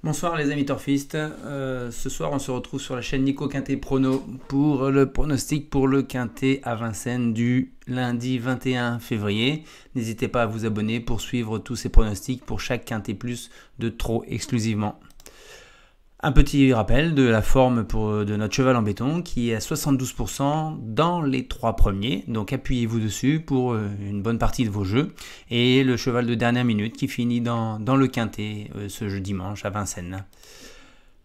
Bonsoir les amis torfistes, ce soir on se retrouve sur la chaîne Nico Quintet Prono pour le pronostic pour le Quintet à Vincennes du lundi 21 février. N'hésitez pas à vous abonner pour suivre tous ces pronostics pour chaque Quintet Plus de trop exclusivement. Un petit rappel de la forme de notre cheval en béton qui est à 72% dans les 3 premiers, donc appuyez-vous dessus pour une bonne partie de vos jeux, et le cheval de dernière minute qui finit dans le quintet ce dimanche à Vincennes.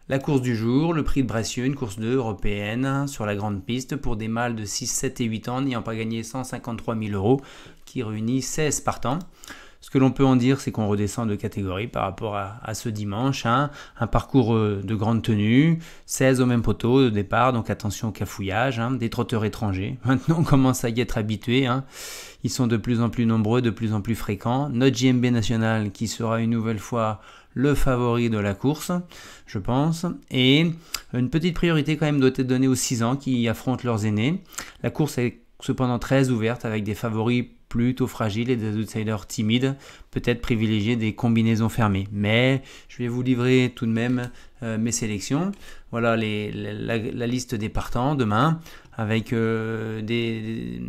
La course du jour, le prix de Bressieux, une course 2 européenne sur la grande piste pour des mâles de 6, 7 et 8 ans n'ayant pas gagné 153 000 € qui réunit 16 partants. Ce que l'on peut en dire, c'est qu'on redescend de catégorie par rapport à ce dimanche. Un parcours de grande tenue, 16 au même poteau de départ, donc attention au cafouillage, des trotteurs étrangers. Maintenant, on commence à y être habitué. Ils sont de plus en plus nombreux, de plus en plus fréquents. Notre JMB national qui sera une nouvelle fois le favori de la course, je pense. Et une petite priorité quand même doit être donnée aux 6 ans qui affrontent leurs aînés. La course est cependant très ouverte avec des favoris plutôt fragiles et des outsiders timides, peut-être privilégier des combinaisons fermées. Mais je vais vous livrer tout de même mes sélections. Voilà la liste des partants demain, avec des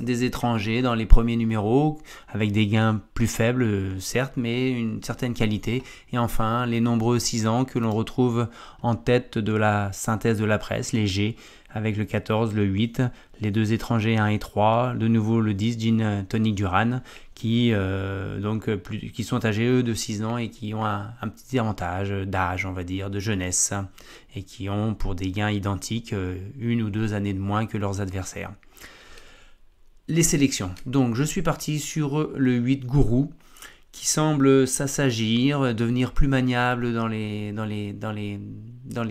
étrangers dans les premiers numéros, avec des gains plus faibles, certes, mais une certaine qualité. Et enfin, les nombreux 6 ans que l'on retrouve en tête de la synthèse de la presse, les G, avec le 14, le 8, les 2 étrangers 1 et 3, de nouveau le 10, Jean Tonic Duran, qui sont âgés eux de 6 ans et qui ont un petit avantage d'âge, on va dire, de jeunesse, et qui ont pour des gains identiques 1 ou 2 années de moins que leurs adversaires. Les sélections. Donc je suis parti sur le 8 Gourou, qui semble s'assagir, devenir plus maniable dans les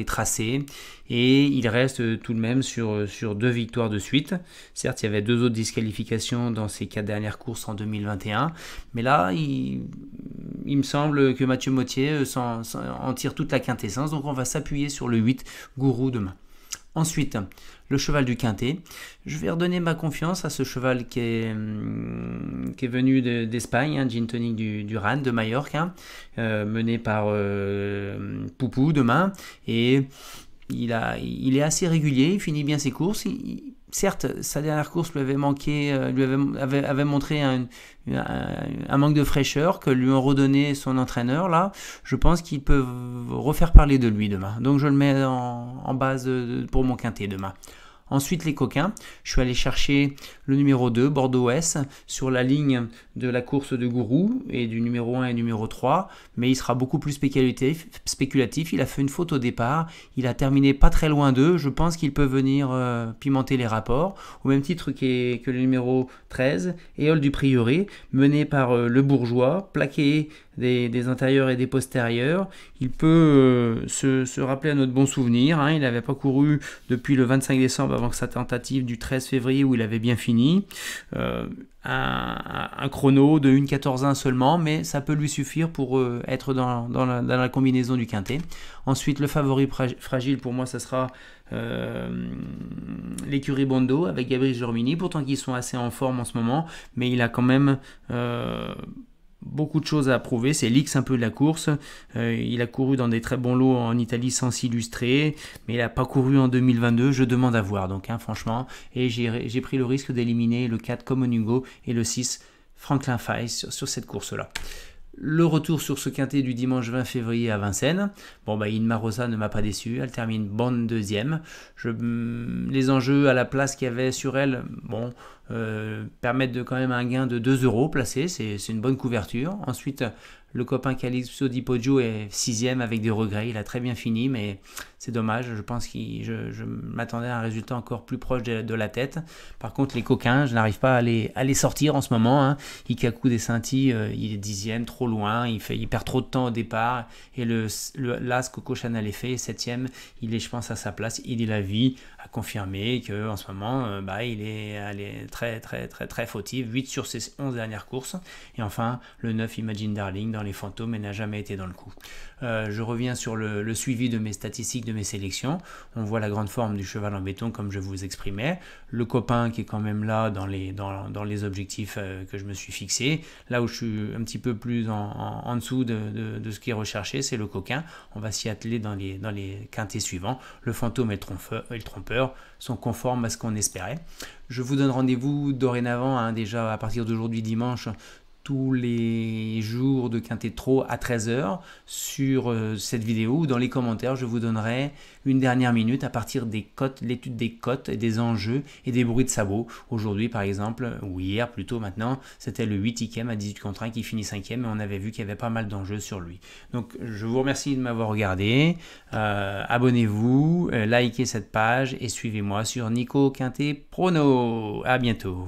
tracés, et il reste tout de même sur 2 victoires de suite. Certes, il y avait 2 autres disqualifications dans ces 4 dernières courses en 2021, mais là, il me semble que Mathieu Mottier en tire toute la quintessence, donc on va s'appuyer sur le 8 Gourou demain. Ensuite, le cheval du quintet. Je vais redonner ma confiance à ce cheval qui est venu d'Espagne, Jean Tonic Duran de Majorque, mené par Poupou demain. Et il est assez régulier, il finit bien ses courses. Certes, sa dernière course lui avait manqué, avait montré un manque de fraîcheur que lui ont redonné son entraîneur. Là, je pense qu'il peut refaire parler de lui demain. Donc je le mets en base pour mon quintet demain. Ensuite, les coquins, je suis allé chercher le numéro 2, Bordeaux-Ouest, sur la ligne de la course de Gourou et du numéro 1 et numéro 3, mais il sera beaucoup plus spéculatif. Il a fait une faute au départ, il a terminé pas très loin d'eux, je pense qu'il peut venir pimenter les rapports, au même titre que le numéro 13, Éole du Prieuré, mené par le Bourgeois, plaqué des intérieurs et des postérieurs. Il peut se rappeler à notre bon souvenir, il n'avait pas couru depuis le 25 décembre avant que sa tentative du 13 février où il avait bien fini. Un chrono de 1,14,1 seulement, mais ça peut lui suffire pour être dans la combinaison du quintet. Ensuite, le favori fragile pour moi, ça sera l'écurie Bondo avec Gabriel Jormini, pourtant qu'ils sont assez en forme en ce moment, mais il a quand même beaucoup de choses à prouver, c'est l'X un peu de la course. Il a couru dans des très bons lots en Italie sans s'illustrer, mais il n'a pas couru en 2022, je demande à voir donc franchement, et j'ai pris le risque d'éliminer le 4 Common Hugo et le 6 Franklin Fay sur cette course-là. Le retour sur ce quintet du dimanche 20 février à Vincennes. Inma Rosa ne m'a pas déçu, elle termine bonne deuxième. Les enjeux à la place qu'il y avait sur elle, permettent quand même un gain de 2 € placé, c'est une bonne couverture. Ensuite, le copain Calypso Di Poggio est 6e avec des regrets, il a très bien fini, mais c'est dommage, je pense que je m'attendais à un résultat encore plus proche de la tête. Par contre, les coquins, je n'arrive pas à les sortir en ce moment. Ikaku des Saintis, il est 10e, trop loin, il perd trop de temps au départ, et l'As Coco Chanel est fait, 7e, il est je pense à sa place, il est la vie à confirmer qu'en ce moment, il est très très très très fautif, 8 sur ses 11 dernières courses. Et enfin, le 9 Imagine Darling dans les fantômes et n'a jamais été dans le coup. Je reviens sur le suivi de mes statistiques, de mes sélections. On voit la grande forme du cheval en béton comme je vous exprimais. Le copain qui est quand même là dans les objectifs que je me suis fixé. Là où je suis un petit peu plus en dessous de ce qui est recherché, c'est le coquin. On va s'y atteler dans les quintés suivants. Le fantôme et le trompeur sont conformes à ce qu'on espérait. Je vous donne rendez-vous dorénavant, déjà à partir d'aujourd'hui dimanche, tous les jours de Quintet Trop à 13 h sur cette vidéo, ou dans les commentaires je vous donnerai une dernière minute à partir des cotes, l'étude des cotes et des enjeux et des bruits de sabots. Aujourd'hui par exemple, ou hier plutôt maintenant, c'était le 8e à 18 contre 1 qui finit 5e et on avait vu qu'il y avait pas mal d'enjeux sur lui. Donc je vous remercie de m'avoir regardé, abonnez-vous, likez cette page et suivez-moi sur Nico Quintet Prono. À bientôt.